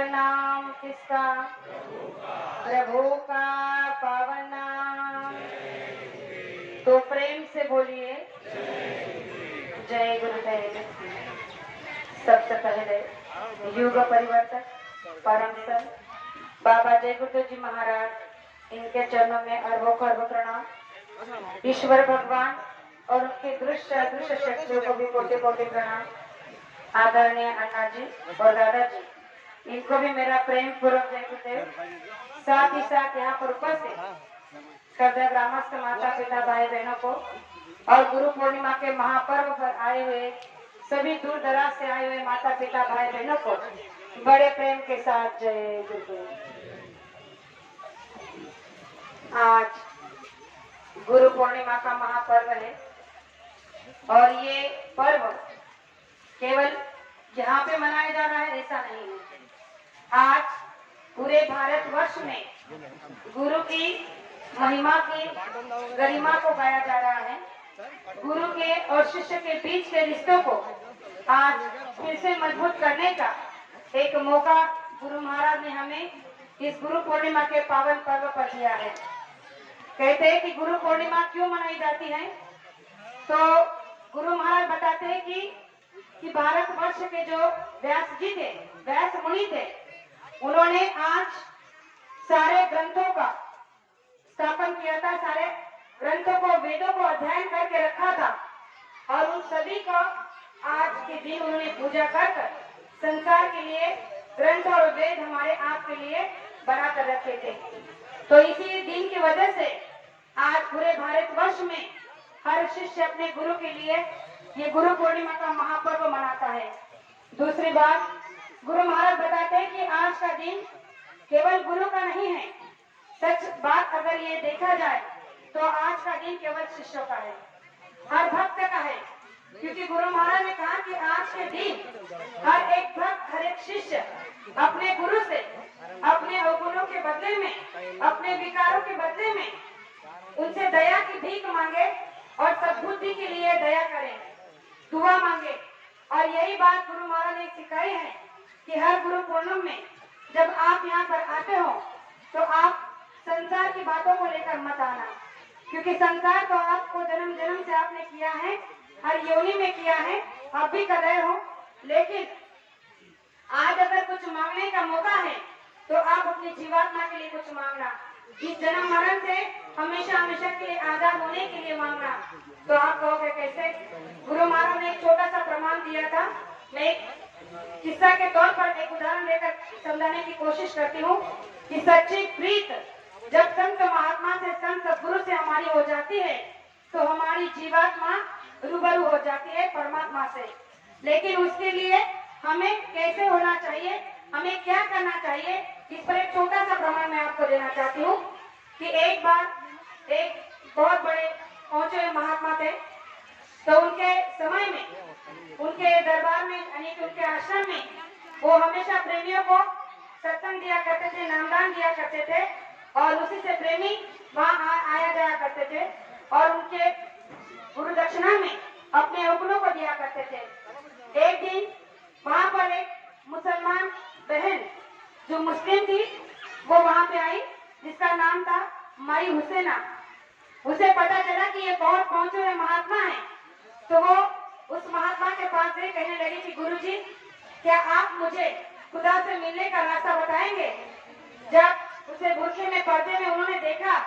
पावन नाम किसका? प्रभु का पावन नाम। तो प्रेम से बोलिए जय गुरुदेव। सबसे पहले युग परिवर्तक परम संत बाबा जय गुरुदेव जी महाराज, इनके चरणों में अरबों खरबों प्रणाम। ईश्वर भगवान और उनके दृश्य अदृश्य शक्तियों को भी कोटि कोटि प्रणाम। आदरणीय अन्ना जी और दादाजी, इनको भी मेरा प्रेम पूर्वक जय गुरुदेव। साथ ही साथ यहाँ पर उपस्थित श्रद्धा ग्रामस्थ माता पिता भाई बहनों को और गुरु पूर्णिमा के महापर्व पर आए हुए सभी दूर दराज से आए हुए माता पिता भाई बहनों को बड़े प्रेम के साथ जय गुरुदेव। आज गुरु पूर्णिमा का महापर्व है और ये पर्व केवल यहाँ पे मनाया जा रहा है ऐसा नहीं है। आज पूरे भारतवर्ष में गुरु की महिमा की गरिमा को गाया जा रहा है। गुरु के और शिष्य के बीच के रिश्तों को आज फिर से मजबूत करने का एक मौका गुरु महाराज ने हमें इस गुरु पूर्णिमा के पावन पर्व पर दिया है। कहते हैं कि गुरु पूर्णिमा क्यों मनाई जाती है, तो गुरु महाराज बताते हैं कि भारतवर्ष के जो व्यास जी थे, व्यास मुनि थे, उन्होंने आज सारे ग्रंथों का स्थापन किया था, सारे ग्रंथों को वेदों को अध्ययन करके रखा था और उन सभी को आज के दिन उन्होंने पूजा कर संसार के लिए ग्रंथ और वेद हमारे आप के लिए बना कर रखे थे। तो इसी दिन की वजह से आज पूरे भारतवर्ष में हर शिष्य अपने गुरु के लिए ये गुरु पूर्णिमा का महापर्व मनाता है। दूसरी बात, गुरु महाराज बताते हैं कि आज का दिन केवल गुरु का नहीं है। सच बात अगर ये देखा जाए तो आज का दिन केवल शिष्यों का है, हर भक्त का है। क्योंकि गुरु महाराज ने कहा कि आज के दिन हर एक भक्त, हर एक शिष्य अपने गुरु से अपने अवगुणों के बदले में, अपने विकारों के बदले में उनसे दया की भीख मांगे और सद्बुद्धि के लिए दया करें, दुआ मांगे। और यही बात गुरु महाराज ने सिखाई है कि हर गुरु पूर्णिमा में जब आप यहाँ पर आते हो तो आप संसार की बातों को लेकर मत आना, क्योंकि संसार तो आपको जन्म जन्म से आपने किया है, हर योनि में किया है, आप भी कर रहे हो। लेकिन आज अगर कुछ मांगने का मौका है तो आप अपनी जीवात्मा के लिए कुछ मांगना, इस जन्म मरण से हमेशा हमेशा के लिए आजाद होने के लिए मांगना। तो आप कहोगे कैसे? गुरु महाराज ने एक छोटा सा प्रमाण दिया था। मैं एक किस्सा के तौर पर एक उदाहरण देकर समझाने की कोशिश करती हूँ कि सच्ची प्रीत जब संत महात्मा से, संत सद्गुरु से हमारी हो जाती है तो हमारी जीवात्मा रूबरू हो जाती है परमात्मा से। लेकिन उसके लिए हमें कैसे होना चाहिए, हमें क्या करना चाहिए, इस पर एक छोटा सा प्रमाण मैं आपको देना चाहती हूँ कि एक बार एक बहुत बड़े पहुंचे हुए महात्मा थे। तो उनके समय में, उनके दरबार में यानी कि उनके आश्रम में वो हमेशा प्रेमियों को सत्संग दिया करते थे, नामदान दिया करते थे और उसी से प्रेमी वहाँ आया जाया करते थे और उनके गुरु दक्षिणा में अपने अवगुणों को दिया करते थे। एक दिन वहाँ पर एक मुसलमान बहन जो मुस्लिम थी वो वहाँ पे आई, जिसका नाम था माई हुसैना। उसे पता चला कि ये बहुत पहुंचे हुए महात्मा है, तो वो उस महात्मा के पास गई, कहने लगी कि गुरुजी, क्या आप मुझे खुदा से मिलने का रास्ता बताएंगे? जब उसे बुर्के में, पर्दे में उन्होंने देखा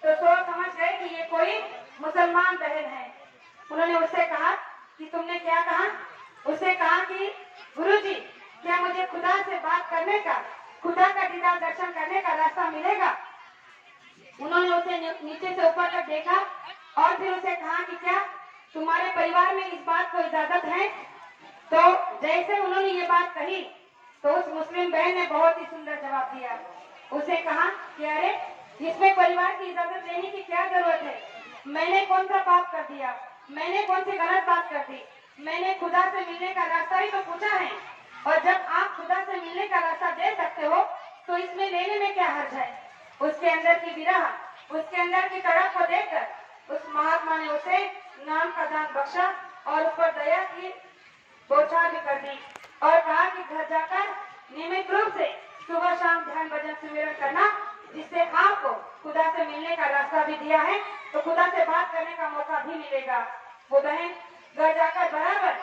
तो सोच समझ गए कि ये कोई मुसलमान बहन है। उन्होंने उससे कहा कि तुमने क्या कहा? उससे कहा कि गुरुजी, क्या मुझे खुदा से बात करने का, खुदा का दीदार दर्शन करने का रास्ता मिलेगा? उन्होंने उसे नीचे से ऊपर तक देखा और फिर उसे कहा कि क्या तुम्हारे परिवार में इस बात को इजाजत है? तो जैसे उन्होंने ये बात कही तो उस मुस्लिम बहन ने बहुत ही सुंदर जवाब दिया। उसे कहा कि अरे, इसमें परिवार की इजाजत लेने की क्या जरूरत है? मैंने कौन सा पाप कर दिया? मैंने कौन सी गलत बात कर दी? मैंने खुदा से मिलने का रास्ता ही तो पूछा है, और जब आप खुदा से मिलने का रास्ता दे सकते हो तो इसमें लेने में क्या हर्ज है? उसके अंदर की विरह, उसके अंदर की तड़प को देखकर उस महात्मा ने उसे नाम का दान बख्शा और उस पर दया की बौछार भी कर दी और कहा कि घर जाकर नियमित रूप से सुबह शाम ध्यान भजन सुमिरन करना, जिससे आपको खुदा से मिलने का रास्ता भी दिया है, तो खुदा से बात करने का मौका भी मिलेगा। वो बहन घर जाकर बराबर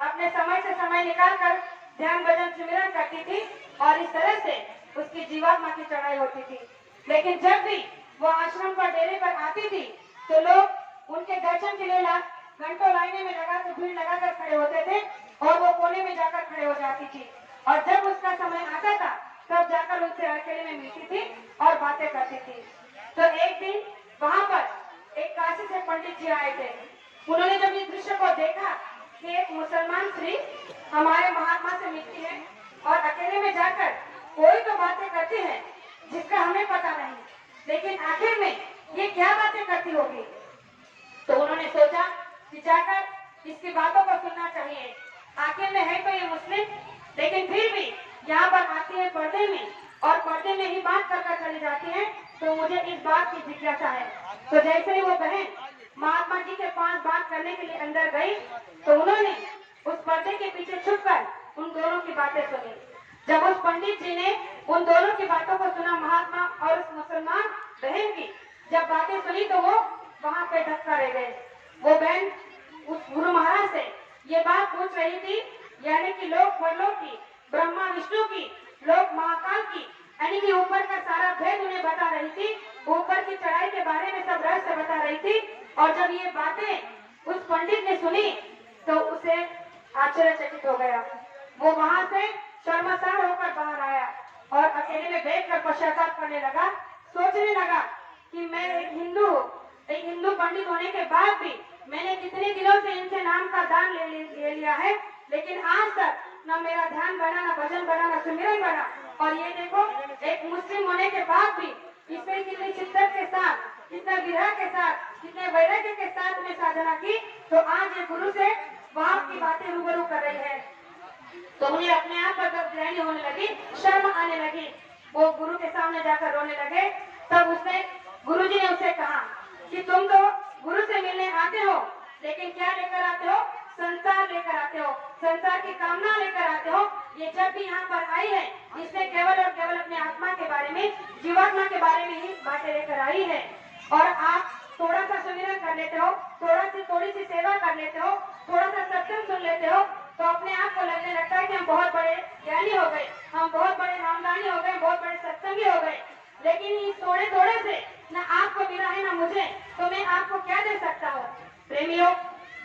अपने समय से समय निकाल कर ध्यान भजन सुमिरन करती थी और इस तरह से उसकी जीवात्मा की चढ़ाई होती थी। लेकिन जब भी वो आश्रम पर डेरे पर आती थी तो लोग उनके दर्शन के लिए घंटों लाइने में लगाकर भीड़ लगाकर खड़े होते थे और वो कोने में जाकर खड़े हो जाती थी। और जब उसका समय आता था तब जाकर उनसे अकेले में मिलती थी और बातें करती थी। तो एक दिन वहां पर एक काशी से पंडित जी आए थे। उन्होंने जब इस दृश्य को देखा कि एक मुसलमान स्त्री हमारे महात्मा से मिलती है और अकेले में जाकर कोई तो बातें करती है जिसका हमें पता नहीं, लेकिन आखिर में ये क्या बातें करती होगी। तो उन्होंने सोचा कि जाकर इसकी बातों को सुनना चाहिए। आखिर में है तो ये मुस्लिम, लेकिन फिर भी यहाँ पर आती है पर्दे में और पर्दे में ही बात कर चली जाती है, तो मुझे इस बात की जिज्ञासा है। तो जैसे ही वो बहन महात्मा जी के पास बात करने के लिए अंदर गई तो उन्होंने उस पर्दे के पीछे छुपकर उन दोनों की बातें सुनी। जब उस पंडित जी ने उन दोनों की बातों को सुना, महात्मा और उस मुसलमान बहन की जब बातें सुनी, तो वो वहाँ पे धक्का रह गए। वो बहन उस गुरु महाराज से ये बात पूछ रही थी, यानी कि लोक परलोक की, ब्रह्मा विष्णु की, लोक महाकाल की, यानी कि ऊपर का सारा भेद उन्हें बता रही थी, ऊपर की चढ़ाई के बारे में सब रहस्य बता रही थी। और जब ये बातें उस पंडित ने सुनी तो उसे आश्चर्यचकित हो गया। वो वहां से शर्मसार होकर बाहर आया और अकेले में बैठकर पश्चाताप करने लगा, सोचने लगा कि मैं एक हिंदू पंडित होने के बाद भी मैंने कितने दिनों से इनसे नाम का दान ले लिया है, लेकिन आज तक ना मेरा ध्यान बना, ना भजन बना, ना सुमिरन बना। और ये देखो, एक मुस्लिम होने के बाद भी इसमें कितनी शिद्दत के साथ, कितना विरह के साथ, कितने वैराग्य के साथ में साधना की, तो आज ये गुरु से वहां की बातें रूबरू कर रही है। तो उन्हें अपने आप पर ग्रहणी होने लगी, शर्म आने लगी। वो गुरु के सामने जाकर रोने लगे। तब उसने गुरुजी ने उसे कहा कि तुम तो गुरु से मिलने आते हो, लेकिन क्या लेकर आते हो? संसार लेकर आते हो, संसार की कामना लेकर आते हो। ये जब भी यहाँ पर आई है, इसने केवल और केवल अपने आत्मा के बारे में, जीवात्मा के बारे में ही बातें लेकर आई है। और आप थोड़ा सा सुमिरन कर लेते हो, थोड़ी सी सेवा कर लेते हो, थोड़ा सा सत्संग सुन लेते हो, तो अपने आप को लगने लगता है कि हम बहुत बड़े ज्ञानी हो गए, हम बहुत बड़े नामदानी हो गए, बहुत बड़े सत्संगी हो गए। लेकिन इस थोड़े से न आपको मिला है न मुझे, तो मैं आपको क्या दे सकता हूँ। प्रेमियों,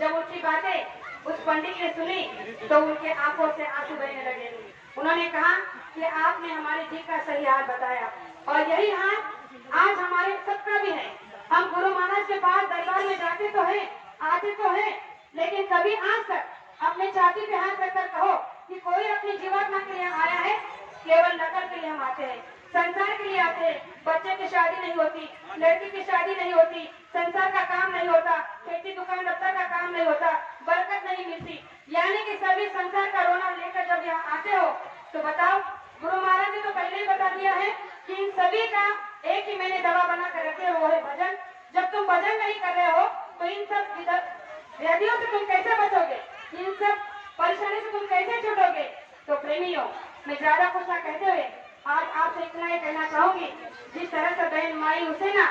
जब उनकी बातें उस पंडित ने सुनी तो उनके आंखों से आंसू बहने लगे। उन्होंने कहा कि आपने हमारे जी का सही हाल बताया, और यही हाल आज हमारे सबका भी है। हम गुरु महाराज के पास दरबार में जाते तो हैं, आते तो हैं, लेकिन कभी आज तक अपने छाती पे हाथ रखकर कहो कि कोई अपनी जीवात्मा के लिए आया है। केवल नकल के लिए हम आते हैं, संसार के लिए आते हैं। बच्चे की शादी नहीं होती, लड़की की शादी नहीं होती, संसार का काम नहीं होता, खेती दुकान दफ्तर का काम नहीं होता, बरकत नहीं मिलती, यानी कि सभी संसार का रोना लेकर जब यहाँ आते हो तो बताओ, गुरु महाराज ने तो पहले ही बता दिया है कि इन सभी का एक ही मैंने दवा बना कर रखे, वो है भजन। जब तुम भजन नहीं कर रहे हो तो इन सब व्याधियों से तुम कैसे बचोगे, इन सब परेशानी से तुम कैसे छूटोगे। तो प्रेमियों, मैं ज्यादा कुछ ना कहते हुए आज आपसे इतना ही कहना चाहूंगी, जिस तरह से बहन माई हुसैना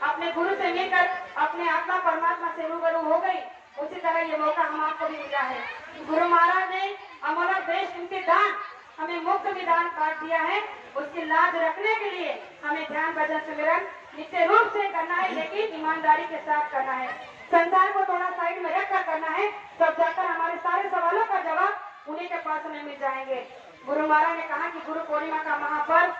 अपने गुरु से मिलकर अपने आत्मा परमात्मा से रूबरू हो गई, उसी तरह ये मौका हम आपको भी मिला है। गुरु महाराज ने अमोलक देश कीमती दान हमें मुफ्त विधान काट दिया है। उसकी लाज रखने के लिए हमें ध्यान भजन सुमिरन नित्य रूप से करना है, लेकिन ईमानदारी के साथ करना है। संसार को थोड़ा साइड में रखकर करना है, तब जाकर हमारे सारे सवालों का जवाब उन्हीं के पास हमें मिल जाएंगे। गुरु महाराज ने कहा कि गुरु पूर्णिमा का महापर्व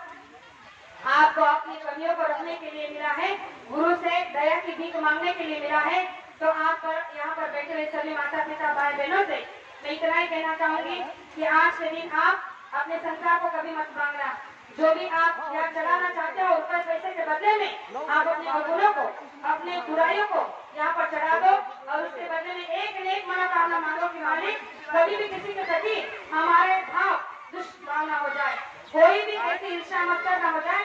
आपको अपनी कमियों को रखने के लिए मिला है, गुरु से दया की भीख मांगने के लिए मिला है। तो आप यहाँ पर बैठे हुए सभी माता पिता भाई बहनों से मैं इतना ही कहना चाहूंगी कि आज के दिन आप अपने संसार को कभी मत मांगना। जो भी आप यहाँ चढ़ाना चाहते हो उसका पैसे के बदले में आप अपने अवगुणों को, अपने बुराइयों को यहाँ पर चढ़ा दो, और उसके बदले में एक नेक मनोकामना मांगो कि मालिक कभी भी किसी के प्रति हमारे भाव दुष्भावना हो जाए, कोई भी ऐसी ईर्ष्या मत्सर न हो जाए।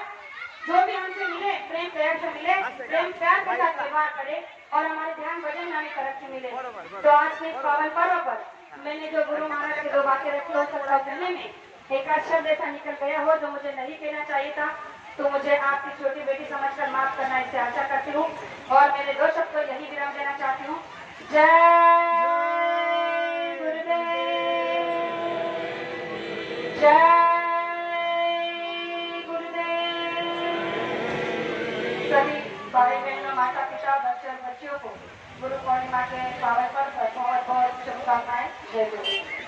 जो भी हमसे मिले प्रेम प्यार से मिले, प्रेम प्यार के साथ व्यवहार करे और हमारे ध्यान भजन में हमें तरक्की मिले। तो आज के इस पावन पर्व पर मैंने जो गुरु महाराज की दो बातें रखी हो सकता में एक आध शब्द ऐसा निकल गया हो जो मुझे नहीं कहना चाहिए था, तो मुझे आपकी छोटी बेटी समझकर माफ करना, इससे आशा करती हूँ। और मेरे दो शब्द को यही विराम देना चाहती हूँ। जय गुरुदेव, जय गुरुदेव। सभी भाई बहनों, माता पिता, बच्चों और बच्चियों को गुरु पूर्णिमा के पावन पर बहुत बहुत शुभकामनाएं। जय गुरुदेव।